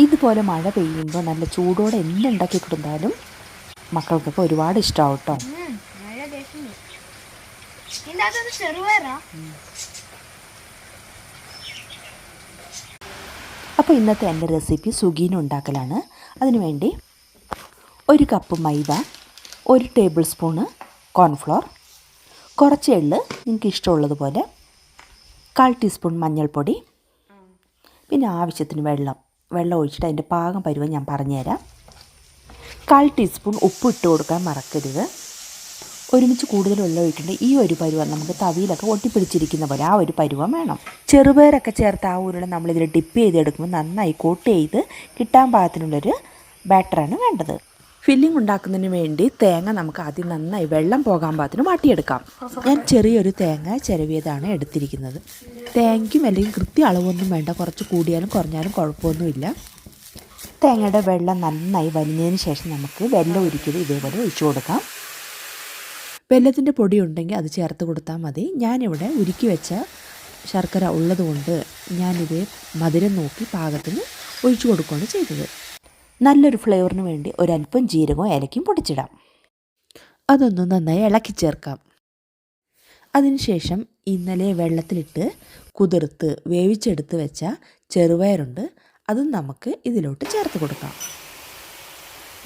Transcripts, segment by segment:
ഇതുപോലെ മഴ പെയ്യുമ്പോൾ നല്ല ചൂടോടെ എന്തുണ്ടാക്കി കൊടുത്താലും മക്കൾക്കൊക്കെ ഒരുപാട് ഇഷ്ടമാവും കേട്ടോ. അപ്പോൾ ഇന്നത്തെ എൻ്റെ റെസിപ്പി സുഗീന ഉണ്ടാക്കലാണ്. അതിനുവേണ്ടി 1 കപ്പ് മൈദ, 1 ടേബിൾ സ്പൂണ് കോൺഫ്ലോർ, കുറച്ച് എള്ള് നിങ്ങൾക്ക് ഇഷ്ടമുള്ളതുപോലെ, 1/4 ടീസ്പൂൺ മഞ്ഞൾപ്പൊടി, പിന്നെ ആവശ്യത്തിന് വെള്ളം ഒഴിച്ചിട്ട് അതിൻ്റെ പാകം പരുവം ഞാൻ പറഞ്ഞുതരാം. 1/4 ടീസ്പൂൺ ഉപ്പ് ഇട്ട് കൊടുക്കാൻ മറക്കരുത്. ഒരുമിച്ച് കൂടുതൽ വെള്ളം ഒഴിക്കേണ്ട ഈ ഒരു പരുവം നമുക്ക് തവിയിലൊക്കെ ഒട്ടിപ്പിടിച്ചിരിക്കുന്ന പോലെ ആ ഒരു പരുവം വേണം. ചെറുപയറൊക്കെ ചേർത്ത് ആ ഉരുള നമ്മളിതിൽ ഡിപ്പ് ചെയ്തെടുക്കുമ്പോൾ നന്നായി കോട്ട് ചെയ്ത് കിട്ടാൻ പാകത്തിനുള്ളൊരു ബാറ്ററാണ് വേണ്ടത്. ഫില്ലിംഗ് ഉണ്ടാക്കുന്നതിന് വേണ്ടി തേങ്ങ നമുക്ക് ആദ്യം നന്നായി വെള്ളം പോകാൻ പാകത്തിന് വാട്ടിയെടുക്കാം. ഞാൻ ചെറിയൊരു തേങ്ങ ചിരവിയതാണ് എടുത്തിരിക്കുന്നത്. തേങ്ങയ്ക്കും അല്ലെങ്കിൽ കൃത്യ അളവൊന്നും വേണ്ട, കുറച്ച് കൂടിയാലും കുറഞ്ഞാലും കുഴപ്പമൊന്നുമില്ല. തേങ്ങയുടെ വെള്ളം നന്നായി വലിഞ്ഞതിന് ശേഷം നമുക്ക് വെള്ളം ഒരിക്കലും ഇതേപോലെ ഒഴിച്ചു കൊടുക്കാം. വെല്ലത്തിൻ്റെ പൊടി ഉണ്ടെങ്കിൽ അത് ചേർത്ത് കൊടുത്താൽ മതി. ഞാനിവിടെ ഉരുക്കി വെച്ച ശർക്കര ഉള്ളതുകൊണ്ട് ഞാനിത് മധുരം നോക്കി പാകത്തിന് ഒഴിച്ചു കൊടുക്കുകയാണ് ചെയ്തത്. നല്ലൊരു ഫ്ലേവറിന് വേണ്ടി ഒരല്പം ജീരകവും ഏലക്കും പൊടിച്ചിടാം. അതൊന്ന് നന്നായി ഇളക്കി ചേർക്കാം. അതിനുശേഷം ഇന്നലെ വെള്ളത്തിലിട്ട് കുതിർത്ത് വേവിച്ചെടുത്ത് വെച്ച ചെറുപയറുണ്ട്, അതും നമുക്ക് ഇതിലോട്ട് ചേർത്ത് കൊടുക്കാം.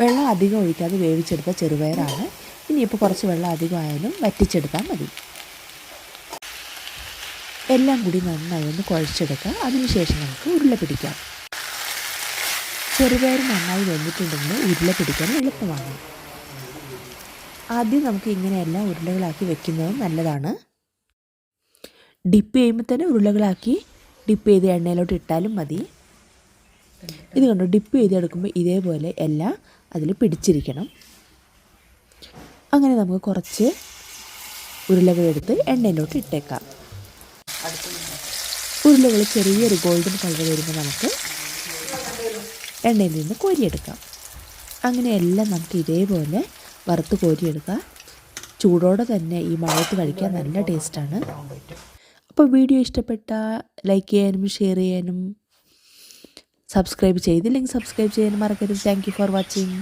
വെള്ളം അധികം ഒഴിക്കാതെ വേവിച്ചെടുത്ത ചെറുപയറാണ്. ഇനിയിപ്പോൾ കുറച്ച് വെള്ളം അധികമായാലും വറ്റിച്ചെടുത്താൽ മതി. എല്ലാം കൂടി നന്നായി ഒന്ന് കുഴച്ചെടുക്കാം. അതിനുശേഷം നമുക്ക് ഉരുള പിടിക്കാം. ചെറുപയർ നന്നായി വെന്തിട്ടുണ്ടെങ്കിൽ ഉരുള പിടിക്കാൻ എളുപ്പമാണ്. ആദ്യം നമുക്ക് ഇങ്ങനെയെല്ലാം ഉരുളകളാക്കി വെക്കുന്നതും നല്ലതാണ്. ഡിപ്പ് ചെയ്യുമ്പോൾ തന്നെ ഉരുളകളാക്കി ഡിപ്പ് ചെയ്ത് എണ്ണയിലോട്ട് ഇട്ടാലും മതി. ഇത് കണ്ടോ, ഡിപ്പ് ചെയ്തെടുക്കുമ്പോൾ ഇതേപോലെ എല്ലാം അതിൽ പിടിച്ചിരിക്കണം. അങ്ങനെ നമുക്ക് കുറച്ച് ഉരുളകളെടുത്ത് എണ്ണയിലോട്ട് ഇട്ടേക്കാം. ഉരുളകൾ ചെറിയൊരു ഗോൾഡൻ കളർ വരുമ്പോൾ നമുക്ക് എണ്ണയിൽ നിന്ന് കോരിയെടുക്കാം. അങ്ങനെ എല്ലാം നമുക്ക് ഇതേപോലെ വറുത്ത് കോരിയെടുക്കാം. ചൂടോടെ തന്നെ ഈ മഴയത്ത് കഴിക്കാൻ നല്ല ടേസ്റ്റാണ്. അപ്പോൾ വീഡിയോ ഇഷ്ടപ്പെട്ടാൽ ലൈക്ക് ചെയ്യാനും ഷെയർ ചെയ്യാനും സബ്സ്ക്രൈബ് ചെയ്തില്ലെങ്കിൽ സബ്സ്ക്രൈബ് ചെയ്യാനും മറക്കരുത്. Thank you for watching.